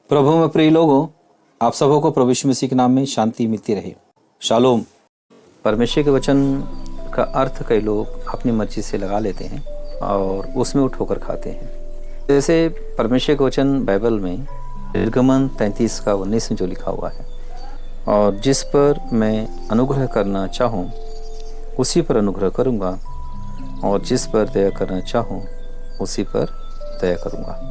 प्रभु में प्रिय लोगों, आप सबों को प्रभु यीशु मसीह के नाम में शांति मिलती रहे। शालोम। परमेश्वर के वचन का अर्थ कई लोग अपनी मर्जी से लगा लेते हैं और उसमें वो ठोकर खाते हैं। जैसे परमेश्वर के वचन बाइबल में निर्गमन 33 का 19 में जो लिखा हुआ है, और जिस पर मैं अनुग्रह करना चाहूँ उसी पर अनुग्रह करूँगा, और जिस पर दया करना चाहूँ उसी पर दया करूँगा।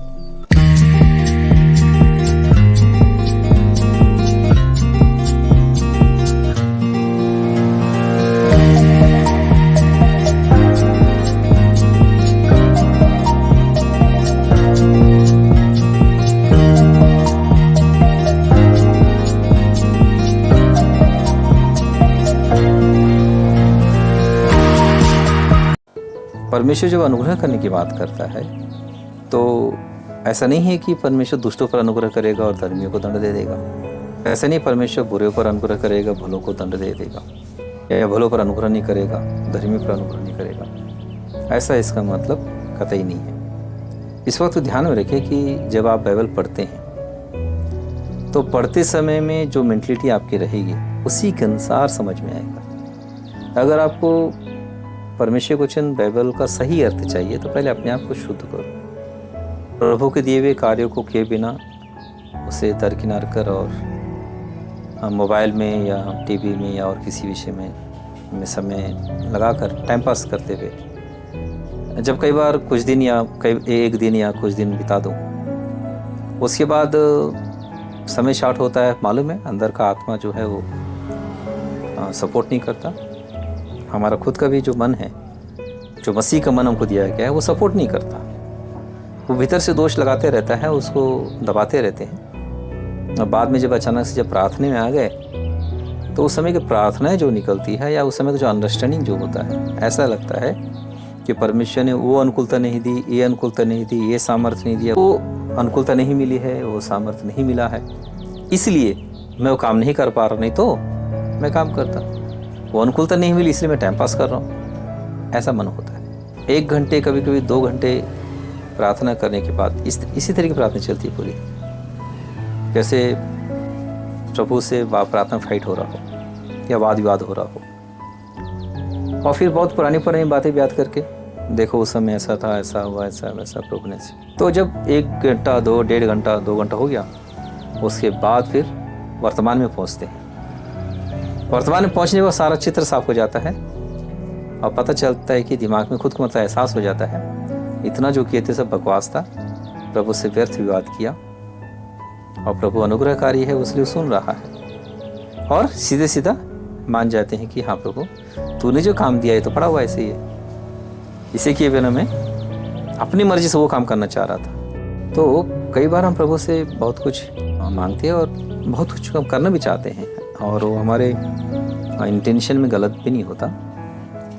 परमेश्वर जब अनुग्रह करने की बात करता है तो ऐसा नहीं है कि परमेश्वर दुष्टों पर अनुग्रह करेगा और धर्मियों को दंड दे देगा। ऐसा नहीं परमेश्वर बुरे पर अनुग्रह करेगा, भलों को दंड दे देगा, या भलों पर अनुग्रह नहीं करेगा, धर्मी पर अनुग्रह नहीं करेगा। ऐसा इसका मतलब कतई नहीं है। इस वक्त ध्यान में रखें कि जब आप बाइबल पढ़ते हैं तो पढ़ते समय में जो मेंटलिटी आपकी रहेगी उसी के अनुसार समझ में आएगा। अगर आपको परमेश्वर के वचन बाइबल का सही अर्थ चाहिए तो पहले अपने आप को शुद्ध करो। प्रभु के दिए हुए कार्यों को किए बिना उसे दरकिनार कर और मोबाइल में या टीवी में या और किसी विषय में समय लगाकर टाइम पास करते हुए जब कई बार कुछ दिन या एक दिन या कुछ दिन बिता दो, उसके बाद समय शॉर्ट होता है। मालूम है, अंदर का आत्मा जो है वो सपोर्ट नहीं करता। हमारा खुद का भी जो मन है, जो मसीह का मन हमको दिया गया है, वो सपोर्ट नहीं करता। वो भीतर से दोष लगाते रहता है, उसको दबाते रहते हैं। और बाद में जब अचानक से जब प्रार्थना में आ गए तो उस समय की प्रार्थनाएं जो निकलती है या उस समय का जो अंडरस्टैंडिंग जो होता है, ऐसा लगता है कि परमेश्वर ने वो अनुकूलता नहीं दी, ये अनुकूलता नहीं दी, ये सामर्थ्य नहीं दिया, वो अनुकूलता नहीं मिली है, वो सामर्थ्य नहीं मिला है, इसलिए मैं वो काम नहीं कर पा रहा, नहीं तो मैं काम करता। वो अनुकूलता नहीं मिली इसलिए मैं टाइम पास कर रहा हूँ, ऐसा मन होता है। 1 घंटे, कभी कभी 2 घंटे प्रार्थना करने के बाद इसी तरह की प्रार्थना चलती है पूरी, जैसे प्रभु से प्रार्थना फाइट हो रहा हो या वाद विवाद हो रहा हो, और फिर बहुत पुरानी बातें याद करके देखो उस समय ऐसा था, ऐसा हुआ, ऐसा वैसा प्रभु ने। तो जब 1 घंटा, 1.5 घंटा, 2 घंटा हो गया, उसके बाद फिर वर्तमान में पहुँचते हैं। वर्तमान में पहुंचने का सारा चित्र साफ हो जाता है और पता चलता है कि दिमाग में खुद को मतलब एहसास हो जाता है, इतना जो किए थे सब बकवास था। प्रभु से व्यर्थ विवाद किया और प्रभु अनुग्रहकारी है, इसलिए सुन रहा है, और सीधे सीधा मान जाते हैं कि हाँ प्रभु, तूने जो काम दिया है तो पड़ा हुआ ऐसे ही है, इसे किए बिना मैं अपनी मर्जी से वो काम करना चाह रहा था। तो कई बार हम प्रभु से बहुत कुछ मांगते हैं और बहुत कुछ करना भी चाहते हैं, और वो हमारे इंटेंशन में गलत भी नहीं होता।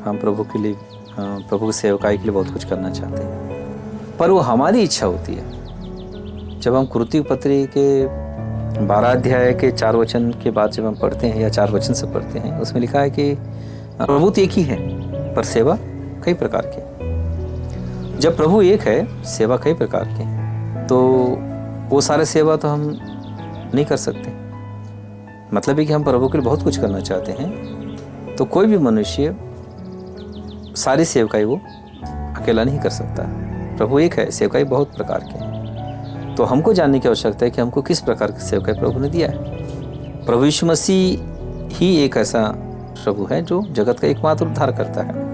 हम प्रभु के लिए, प्रभु की सेवकाई के लिए बहुत कुछ करना चाहते हैं, पर वो हमारी इच्छा होती है। जब हम कुरुती पत्री के 12 अध्याय के 4 वचन के बाद जब हम पढ़ते हैं या 4 वचन से पढ़ते हैं, उसमें लिखा है कि प्रभु तो एक ही है पर सेवा कई प्रकार की। जब प्रभु एक है, सेवा कई प्रकार की, तो वो सारे सेवा तो हम नहीं कर सकते। मतलब है कि हम प्रभु के लिए बहुत कुछ करना चाहते हैं, तो कोई भी मनुष्य सारी सेवकाई वो अकेला नहीं कर सकता। प्रभु एक है, सेवकाई बहुत प्रकार के हैं, तो हमको जानने की आवश्यकता है कि हमको किस प्रकार की सेवकाई प्रभु ने दिया है। प्रभु यीशु मसीह ही एक ऐसा प्रभु है जो जगत का एकमात्र उद्धार करता है।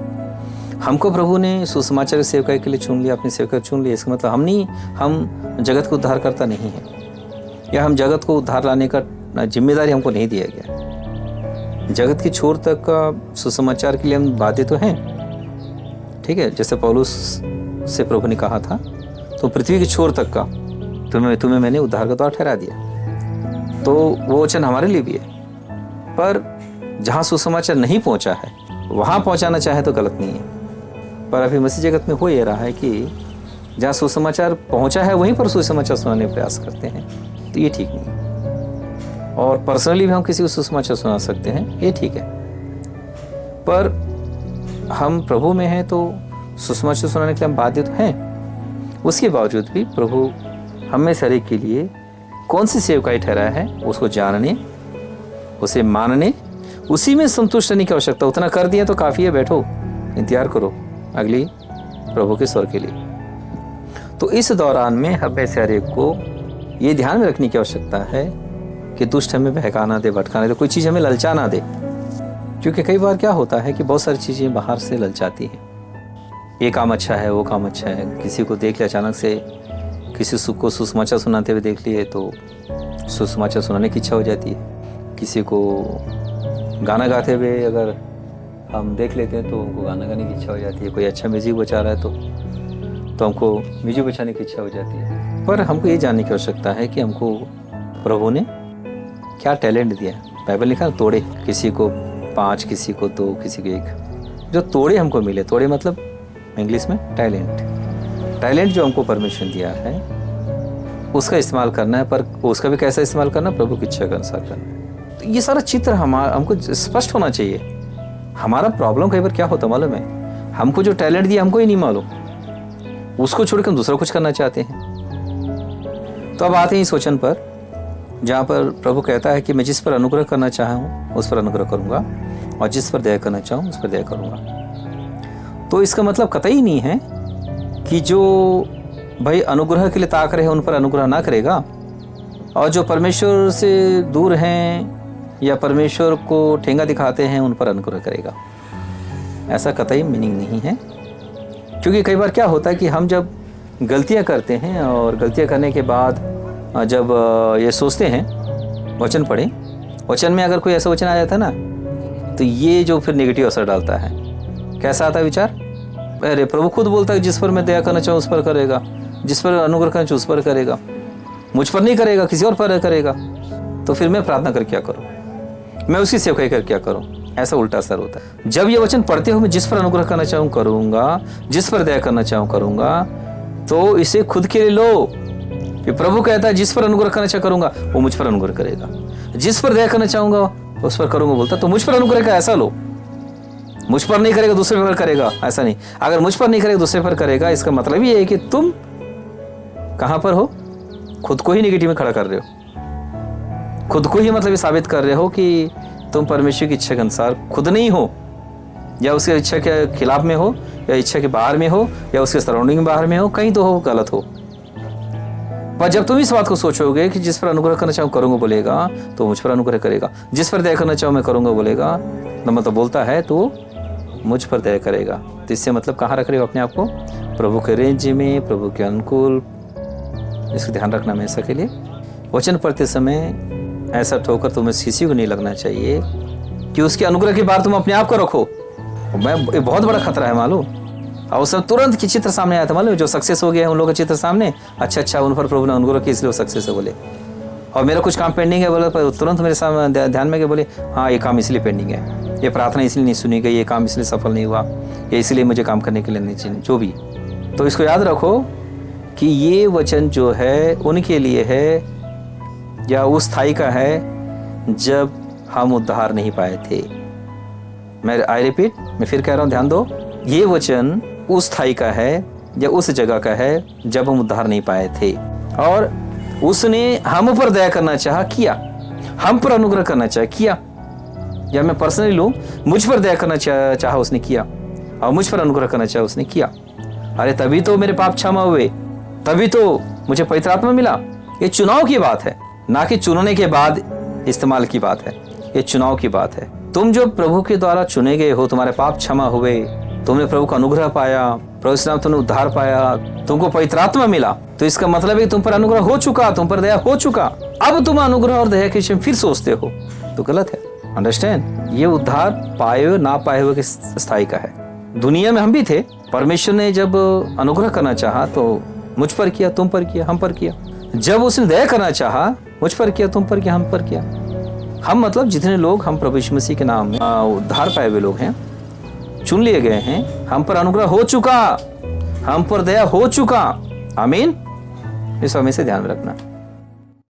हमको प्रभु ने सुसमाचार की सेवकाई के लिए चुन लिया, अपनी सेवकाई चुन लिया, इसका मतलब हम जगत को उद्धार करता नहीं है, या हम जगत को उद्धार लाने का जिम्मेदारी हमको नहीं दिया गया। जगत की छोर तक का सुसमाचार के लिए हम बाध्य तो हैं, ठीक है। जैसे पौलुस से प्रभु ने कहा था, तो पृथ्वी की छोर तक का तुम्हें मैंने उद्धार का द्वार ठहरा दिया। तो वो वचन हमारे लिए भी है, पर जहाँ सुसमाचार नहीं पहुँचा है वहाँ पहुँचाना चाहे तो गलत नहीं है। पर अभी मसीह जगत में हो ये रहा है कि जहाँ सुसमाचार पहुँचा है वहीं पर सुसमाचार सुनाने का प्रयास करते हैं, तो ये ठीक नहीं। और पर्सनली भी हम किसी को सुसमाचार सुना सकते हैं, ये ठीक है, पर हम प्रभु में हैं तो सुसमाचार सुनाने के लिए हम बाध्य तो हैं। उसके बावजूद भी प्रभु हम में से हर एक के लिए कौन सी सेवकाई ठहराया है, उसको जानने, उसे मानने, उसी में संतुष्ट रहने की आवश्यकता। उतना कर दिया तो काफ़ी है, बैठो इंतजार करो अगली प्रभु के स्वर के लिए। तो इस दौरान में हमें सारे को ये ध्यान में रखने की आवश्यकता है कि दुष्ट हमें बहकाना दे, भटकाना दे, कोई चीज़ हमें ललचाना दे। क्योंकि कई बार क्या होता है कि बहुत सारी चीज़ें बाहर से ललचाती हैं। ये काम अच्छा है, वो काम अच्छा है, किसी को देख लिया अचानक से, किसी को सुसमाचार सुनाते हुए देख लिए तो सुसमाचार सुनाने की इच्छा हो जाती है। किसी को गाना गाते हुए अगर हम देख लेते हैं तो उनको गाना गाने की इच्छा हो जाती है। कोई अच्छा म्यूजिक बजा रहा है तो हमको म्यूजिक बजाने की इच्छा हो जाती है। पर हमको ये जानने की आवश्यकता है कि हमको प्रभु ने क्या टैलेंट दिया है। बाइबल लिखा है तोड़े, किसी को 5, किसी को 2, किसी को 1। जो तोड़े हमको मिले, तोड़े मतलब इंग्लिश में टैलेंट जो हमको परमिशन दिया है उसका इस्तेमाल करना है। पर उसका भी कैसा इस्तेमाल करना, प्रभु की इच्छा के अनुसार करना है। तो ये सारा चित्र हमको स्पष्ट होना चाहिए। हमारा प्रॉब्लम कई बार क्या होता मालूम है, हमको जो टैलेंट दिया हमको ही नहीं मालूम, उसको छोड़कर हम दूसरा कुछ करना चाहते हैं। तो अब आते हैं इस वचन पर जहाँ पर प्रभु कहता है कि मैं जिस पर अनुग्रह करना चाहूँ उस पर अनुग्रह करूँगा और जिस पर दया करना चाहूँ उस पर दया करूँगा। तो इसका मतलब कतई नहीं है कि जो भाई अनुग्रह के लिए ताक रहे उन पर अनुग्रह ना करेगा, और जो परमेश्वर से दूर हैं या परमेश्वर को ठेंगा दिखाते हैं उन पर अनुग्रह करेगा। ऐसा कतई मीनिंग नहीं है। क्योंकि कई बार क्या होता है कि हम जब गलतियां करते हैं और गलतियां करने के बाद जब ये सोचते हैं वचन पढ़ें, वचन में अगर कोई ऐसा वचन आ जाता है ना तो ये जो फिर नेगेटिव असर डालता है। कैसा आता है विचार, अरे प्रभु खुद बोलता है जिस पर मैं दया करना चाहूँ उस पर करेगा, जिस पर अनुग्रह करना चाहूँ उस पर करेगा, मुझ पर नहीं करेगा किसी और पर करेगा। तो फिर मैं प्रार्थना कर क्या करूँ, मैं उसकी सेवकाई कर क्या करूँ। ऐसा उल्टा असर होता है। जब ये वचन पढ़ते हो मैं जिस पर अनुग्रह करना चाहूँ करूँगा, जिस पर दया करना चाहूँ करूँगा, तो इसे खुद के लिए लो। ये प्रभु कहता है जिस पर अनुग्रह करना चाह करूँगा वो मुझ पर अनुग्रह करेगा, जिस पर दया करना चाहूँगा उस पर करूँगा बोलता, तो मुझ पर अनुग्रह का ऐसा लो। मुझ पर नहीं करेगा दूसरे पर करेगा, ऐसा नहीं। अगर मुझ पर नहीं करेगा दूसरे पर करेगा, इसका मतलब ये है कि तुम कहाँ पर हो, खुद को ही नेगेटिव में खड़ा कर रहे हो, खुद को ही मतलब ये साबित कर रहे हो कि तुम परमेश्वर की इच्छा के अनुसार खुद नहीं हो, या उसकी इच्छा के खिलाफ में हो, या इच्छा के बाहर में हो, या उसके सराउंडिंग में बाहर में हो, कहीं तो हो गलत हो। पर जब तुम इस बात को सोचोगे कि जिस पर अनुग्रह करना चाहूँ करूँगा बोलेगा तो मुझ पर अनुग्रह करेगा, जिस पर दया करना चाहूँ मैं करूँगा बोलेगा, मतलब बोलता है तो मुझ पर दया करेगा। तो इससे मतलब कहाँ रख रहे हो अपने आप को, प्रभु के रेंज में, प्रभु के अनुकूल। इसका ध्यान रखना हमेशा के लिए। वचन पढ़ते समय ऐसा ठोकर तुम्हें किसी को नहीं लगना चाहिए कि उसके अनुग्रह के बाद तुम अपने आप को रखो। मैं बहुत बड़ा खतरा है मालूम। और सब तुरंत की चित्र सामने आया था मालूम, जो सक्सेस हो गया है उन लोगों का चित्र सामने, अच्छा उन पर प्रभु ने अनुग्रह किया इसलिए वो सक्सेस है बोले। और मेरा कुछ काम पेंडिंग है बोले, पर तुरंत मेरे सामने ध्यान में गए, बोले हाँ ये काम इसलिए पेंडिंग है, ये प्रार्थना इसलिए नहीं सुनी गई, ये काम इसलिए सफल नहीं हुआ, ये इसलिए मुझे काम करने के लिए नहीं चाहिए, जो भी। तो इसको याद रखो कि ये वचन जो है उनके लिए है या उस स्थाई का है जब हम उद्धार नहीं पाए थे। आई रिपीट, मैं फिर कह रहा हूँ, ध्यान दो, ये वचन उस स्थाई का है या उस जगह का है जब हम उद्धार नहीं पाए थे, और उसने हम पर दया करना चाहा किया, हम पर अनुग्रह करना चाहा किया, या मैं पर्सनली लूं, मुझ पर दया करना चाहा उसने किया, और मुझ पर अनुग्रह करना चाहा उसने किया। अरे तभी तो मेरे पाप क्षमा हुए, तभी तो मुझे पवित्र आत्मा मिला। ये चुनाव की बात है, ना कि चुनने के बाद इस्तेमाल की बात है। ये चुनाव की बात है। तुम जो प्रभु के द्वारा चुने गए हो, तुम्हारे पाप क्षमा हुए, तुमने प्रभु का अनुग्रह पाया, प्रभु से तुमने उद्धार पाया, तुमको पवित्र आत्मा मिला, तो इसका मतलब है तुम पर अनुग्रह हो चुका, तुम पर दया हो चुका। अब तुम अनुग्रह और दया के विषय में फिर सोचते हो तो गलत है। अंडरस्टैंड, ये उद्धार पाए हुए ना पाए हुए के स्थाई का है। दुनिया में हम भी थे, परमेश्वर ने जब अनुग्रह करना चाहा तो मुझ पर किया, तुम पर किया, हम पर किया। जब उसने दया करना चाहा, मुझ पर किया, तुम पर किया, हम पर किया। हम मतलब जितने लोग हम प्रभु यीशु मसीह के नाम में उद्धार पाए हुए लोग हैं, चुन लिए गए हैं, हम पर अनुग्रह हो चुका, हम पर दया हो चुका। आमीन। इस हमें से ध्यान में रखना।